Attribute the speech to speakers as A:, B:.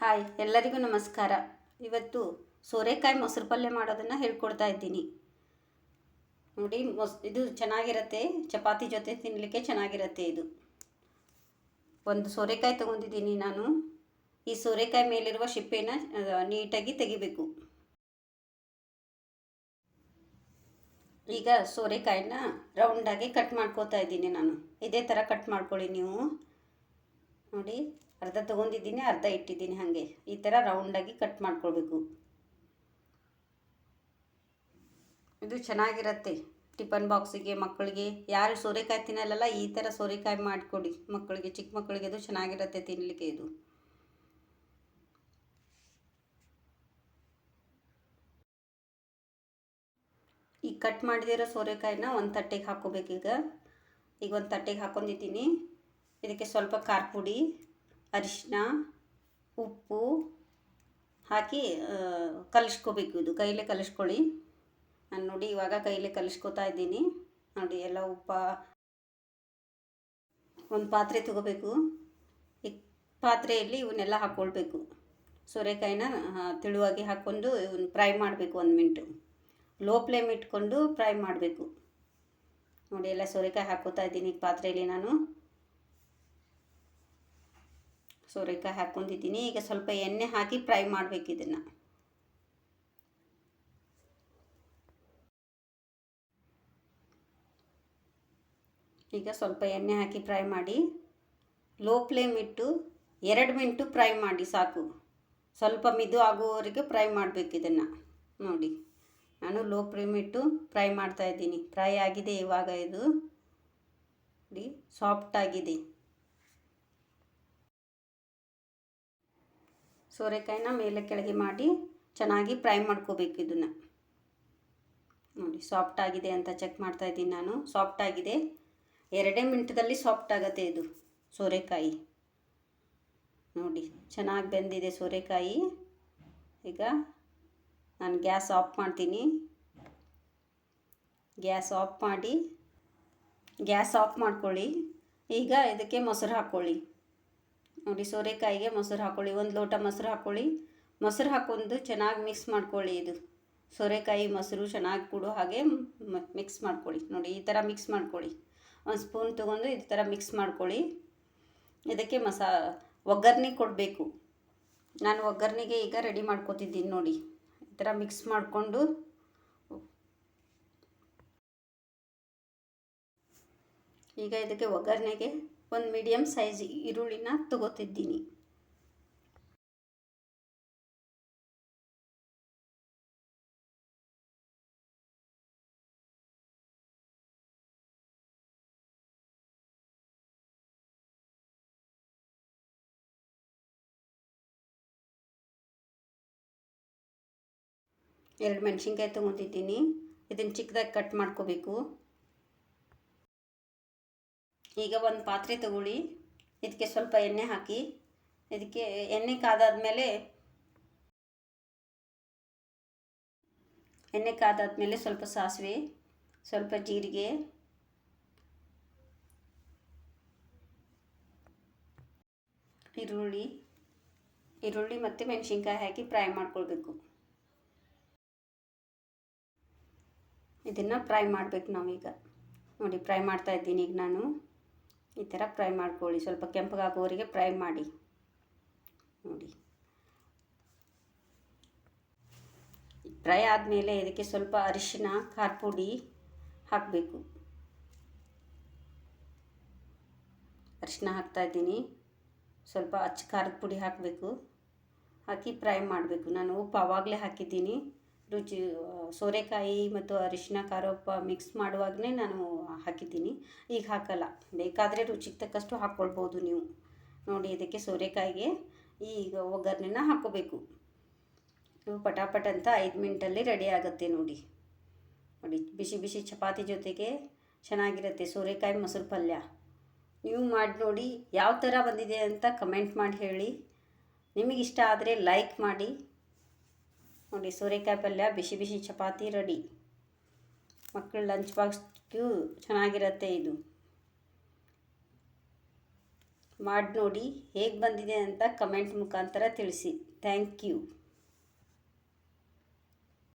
A: Hi, ಎಲ್ಲರಿಗೂ ನಮಸ್ಕಾರ. ಇವತ್ತು ಸೋರೆಕಾಯಿ ಮೊಸರು ಪಲ್ಯ ಮಾಡೋದನ್ನು ಹೇಳ್ಕೊಡ್ತಾ ಇದ್ದೀನಿ. ನೋಡಿ, ಇದು ಚೆನ್ನಾಗಿರುತ್ತೆ, ಚಪಾತಿ ಜೊತೆ ತಿನ್ನಲಿಕ್ಕೆ ಚೆನ್ನಾಗಿರುತ್ತೆ. ಇದು ಒಂದು ಸೋರೆಕಾಯಿ ತೊಗೊಂಡಿದ್ದೀನಿ ನಾನು. ಈ ಸೋರೆಕಾಯಿ ಮೇಲಿರುವ ಸಿಪ್ಪೆನ ನೀಟಾಗಿ ತೆಗಿಬೇಕು. ಈಗ ಸೋರೆಕಾಯಿನ ರೌಂಡಾಗಿ ಕಟ್ ಮಾಡ್ಕೋತಾ ಇದ್ದೀನಿ ನಾನು. ಇದೇ ಥರ ಕಟ್ ಮಾಡ್ಕೊಳ್ಳಿ ನೀವು. ನೋಡಿ, ಅರ್ಧ ತೊಗೊಂಡಿದ್ದೀನಿ, ಅರ್ಧ ಇಟ್ಟಿದ್ದೀನಿ. ಹಾಗೆ ಈ ಥರ ರೌಂಡಾಗಿ ಕಟ್ ಮಾಡ್ಕೊಳ್ಬೇಕು. ಇದು ಚೆನ್ನಾಗಿರುತ್ತೆ ಟಿಫನ್ ಬಾಕ್ಸಿಗೆ, ಮಕ್ಕಳಿಗೆ. ಯಾರು ಸೋರೆಕಾಯಿ ತಿನ್ನಲ್ಲ, ಈ ಥರ ಸೋರೆಕಾಯಿ ಮಾಡಿಕೊಡಿ ಮಕ್ಕಳಿಗೆ, ಚಿಕ್ಕ ಮಕ್ಕಳಿಗೆ. ಇದು ಚೆನ್ನಾಗಿರುತ್ತೆ ತಿನ್ನಲಿಕ್ಕೆ. ಇದು ಈ ಕಟ್ ಮಾಡಿದಿರೋ ಸೋರೆಕಾಯಿನ ಒಂದು ತಟ್ಟೆಗೆ ಹಾಕ್ಕೋಬೇಕು. ಈಗ ಒಂದು ತಟ್ಟೆಗೆ ಹಾಕ್ಕೊಂಡಿದ್ದೀನಿ. ಇದಕ್ಕೆ ಸ್ವಲ್ಪ ಖಾರ ಪುಡಿ, ಅರಿಶಿನ, ಉಪ್ಪು ಹಾಕಿ ಕಲಿಸ್ಕೋಬೇಕು. ಇದು ಕೈಲೇ ಕಲಿಸ್ಕೊಳ್ಳಿ. ನಾನು ನೋಡಿ ಇವಾಗ ಕೈಲೇ ಕಲಿಸ್ಕೊತಾ ಇದ್ದೀನಿ. ನೋಡಿ, ಎಲ್ಲ ಒಂದು ಪಾತ್ರೆ ತಗೋಬೇಕು. ಈ ಪಾತ್ರೆಯಲ್ಲಿ ಇವನ್ನೆಲ್ಲ ಹಾಕ್ಕೊಳ್ಬೇಕು. ಸೋರೆಕಾಯಿನ ತೆಳುವಾಗಿ ಹಾಕ್ಕೊಂಡು ಇವನ್ನ ಫ್ರೈ ಮಾಡಬೇಕು. 1 ಮಿನಿಟು ಲೋ ಫ್ಲೇಮ್ ಇಟ್ಕೊಂಡು ಫ್ರೈ ಮಾಡಬೇಕು. ನೋಡಿ, ಎಲ್ಲ ಸೋರೆಕಾಯಿ ಹಾಕ್ಕೋತಾ ಇದ್ದೀನಿ ಈ ಪಾತ್ರೆಯಲ್ಲಿ. ನಾನು ಸೋರೆಕಾಯಿ ಹಾಕ್ಕೊಂಡಿದ್ದೀನಿ. ಈಗ ಸ್ವಲ್ಪ ಎಣ್ಣೆ ಹಾಕಿ ಫ್ರೈ ಮಾಡಬೇಕು ಇದನ್ನು. ಈಗ ಸ್ವಲ್ಪ ಎಣ್ಣೆ ಹಾಕಿ ಫ್ರೈ ಮಾಡಿ, ಲೋ ಫ್ಲೇಮ್ ಇಟ್ಟು 2 ಮಿನಿಟು ಫ್ರೈ ಮಾಡಿ ಸಾಕು. ಸ್ವಲ್ಪ ಮಿದು ಆಗುವವರೆಗೆ ಫ್ರೈ ಮಾಡಬೇಕು ಇದನ್ನು. ನೋಡಿ, ನಾನು ಲೋ ಫ್ಲೇಮ್ ಇಟ್ಟು ಫ್ರೈ ಮಾಡ್ತಾ ಇದ್ದೀನಿ. ಫ್ರೈ ಆಗಿದೆ ಇವಾಗ. ಇದು ನೋಡಿ, ಸಾಫ್ಟ್ ಆಗಿದೆ. ಸೋರೆಕಾಯಿನ ಮೇಲೆ ಕೆಳಗೆ ಮಾಡಿ ಚೆನ್ನಾಗಿ ಫ್ರೈ ಮಾಡ್ಕೋಬೇಕು ಇದನ್ನು. ನೋಡಿ, ಸಾಫ್ಟ್ ಆಗಿದೆ ಅಂತ ಚೆಕ್ ಮಾಡ್ತಾ ಇದ್ದೀನಿ ನಾನು. ಸಾಫ್ಟ್ ಆಗಿದೆ. 2 ಮಿನಿಟದಲ್ಲಿ ಸಾಫ್ಟ್ ಆಗುತ್ತೆ ಇದು ಸೋರೆಕಾಯಿ. ನೋಡಿ, ಚೆನ್ನಾಗಿ ಬೆಂದಿದೆ ಸೋರೆಕಾಯಿ. ಈಗ ನಾನು ಗ್ಯಾಸ್ ಆಫ್ ಮಾಡ್ತೀನಿ. ಗ್ಯಾಸ್ ಆಫ್ ಮಾಡ್ಕೊಳ್ಳಿ. ಈಗ ಇದಕ್ಕೆ ಮೊಸರು ಹಾಕ್ಕೊಳ್ಳಿ. ನೋಡಿ, ಸೋರೆಕಾಯಿಗೆ ಮೊಸರು ಹಾಕ್ಕೊಳ್ಳಿ. 1 ಲೋಟ ಮೊಸರು ಹಾಕ್ಕೊಳ್ಳಿ. ಮೊಸರು ಹಾಕ್ಕೊಂಡು ಚೆನ್ನಾಗಿ ಮಿಕ್ಸ್ ಮಾಡ್ಕೊಳ್ಳಿ. ಇದು ಸೋರೆಕಾಯಿ ಮೊಸರು ಚೆನ್ನಾಗಿ ಕೂಡೋ ಹಾಗೆ ಮಿಕ್ಸ್ ಮಾಡ್ಕೊಳ್ಳಿ. ನೋಡಿ, ಈ ಥರ ಮಿಕ್ಸ್ ಮಾಡ್ಕೊಳ್ಳಿ. 1 ಸ್ಪೂನ್ ತೊಗೊಂಡು ಈ ಥರ ಮಿಕ್ಸ್ ಮಾಡ್ಕೊಳ್ಳಿ. ಇದಕ್ಕೆ ಒಗ್ಗರಣೆ ಕೊಡಬೇಕು. ನಾನು ಒಗ್ಗರಣೆಗೆ ಈಗ ರೆಡಿ ಮಾಡ್ಕೊತಿದ್ದೀನಿ. ನೋಡಿ, ಈ ಥರ ಮಿಕ್ಸ್ ಮಾಡಿಕೊಂಡು ಈಗ ಇದಕ್ಕೆ ಒಗ್ಗರಣೆಗೆ 1 ಮೀಡಿಯಮ್ ಸೈಜ್ ಈರುಳ್ಳಿನ ತಗೋತಿದ್ದೀನಿ. ಎರಡು ಮೆಣಸಿನ್ಕಾಯಿ ತೊಗೊತಿದ್ದೀನಿ. ಇದನ್ನು ಚಿಕ್ಕದಾಗಿ ಕಟ್ ಮಾಡ್ಕೋಬೇಕು. ಈಗ ಒಂದು ಪಾತ್ರೆ ತಗೊಳ್ಳಿ. ಇದಕ್ಕೆ ಸ್ವಲ್ಪ ಎಣ್ಣೆ ಹಾಕಿ. ಇದಕ್ಕೆ ಎಣ್ಣೆ ಕಾದಾದ್ಮೇಲೆ ಸ್ವಲ್ಪ ಸಾಸಿವೆ, ಸ್ವಲ್ಪ ಜೀರಿಗೆ, ಈರುಳ್ಳಿ ಮತ್ತು ಮೆಣಸಿನ್ಕಾಯಿ ಹಾಕಿ ಫ್ರೈ ಮಾಡ್ಕೊಳ್ಬೇಕು. ಇದನ್ನು ಫ್ರೈ ಮಾಡಬೇಕು ನಾವೀಗ. ನೋಡಿ, ಫ್ರೈ ಮಾಡ್ತಾ ಇದ್ದೀನಿ ಈಗ ನಾನು. ಈ ಥರ ಫ್ರೈ ಮಾಡ್ಕೊಳ್ಳಿ. ಸ್ವಲ್ಪ ಕೆಂಪಗಾಗೋವರೆಗೆ ಫ್ರೈ ಮಾಡಿ. ನೋಡಿ, ಫ್ರೈ ಆದಮೇಲೆ ಇದಕ್ಕೆ ಸ್ವಲ್ಪ ಅರಿಶಿನ, ಖಾರ ಪುಡಿ ಹಾಕಬೇಕು. ಅರಿಶಿನ ಹಾಕ್ತಾಯಿದ್ದೀನಿ. ಸ್ವಲ್ಪ ಅಚ್ಚ ಖಾರದ ಪುಡಿ ಹಾಕಬೇಕು. ಹಾಕಿ ಫ್ರೈ ಮಾಡಬೇಕು. ನಾನು ಉಪ್ಪು ಆವಾಗಲೇ ಹಾಕಿದ್ದೀನಿ. ಸೋರೆಕಾಯಿ ಮತ್ತು ಅರಿಶಿನ, ಖಾರ, ಉಪ್ಪು ಮಿಕ್ಸ್ ಮಾಡುವಾಗಲೇ ನಾನು ಹಾಕಿದ್ದೀನಿ. ಈಗ ಹಾಕಲ್ಲ. ಬೇಕಾದರೆ ರುಚಿಗೆ ತಕ್ಕಷ್ಟು ಹಾಕ್ಕೊಳ್ಬೋದು ನೀವು. ನೋಡಿ, ಇದಕ್ಕೆ ಸೋರೆಕಾಯಿಗೆ ಈಗ ಒಗ್ಗರಣೆನ ಹಾಕ್ಕೋಬೇಕು. ಇವು ಪಟಾಪಟ್ ಅಂತ 5 ಮಿನಿಟಲ್ಲಿ ರೆಡಿ ಆಗುತ್ತೆ. ನೋಡಿ, ಬಿಸಿ ಬಿಸಿ ಚಪಾತಿ ಜೊತೆಗೆ ಚೆನ್ನಾಗಿರುತ್ತೆ ಸೋರೆಕಾಯಿ ಮೊಸರು ಪಲ್ಯ. ನೀವು ಮಾಡಿ ನೋಡಿ. ಯಾವ ಥರ ಬಂದಿದೆ ಅಂತ ಕಮೆಂಟ್ ಮಾಡಿ ಹೇಳಿ. ನಿಮಗಿಷ್ಟ ಆದರೆ ಲೈಕ್ ಮಾಡಿ. ನೋಡಿ, ಸೋರೆಕಾಯಿ ಪಲ್ಯ, ಬಿಸಿ ಬಿಸಿ ಚಪಾತಿ ರೆಡಿ. ಮಕ್ಕಳ ಲಂಚ್ ಬಾಕ್ಸ್ಗೂ ಚೆನ್ನಾಗಿರುತ್ತೆ ಇದು. ಮಾಡಿ ನೋಡಿ ಹೇಗೆ ಬಂದಿದೆ ಅಂತ ಕಮೆಂಟ್ ಮುಖಾಂತರ ತಿಳಿಸಿ. Thank you.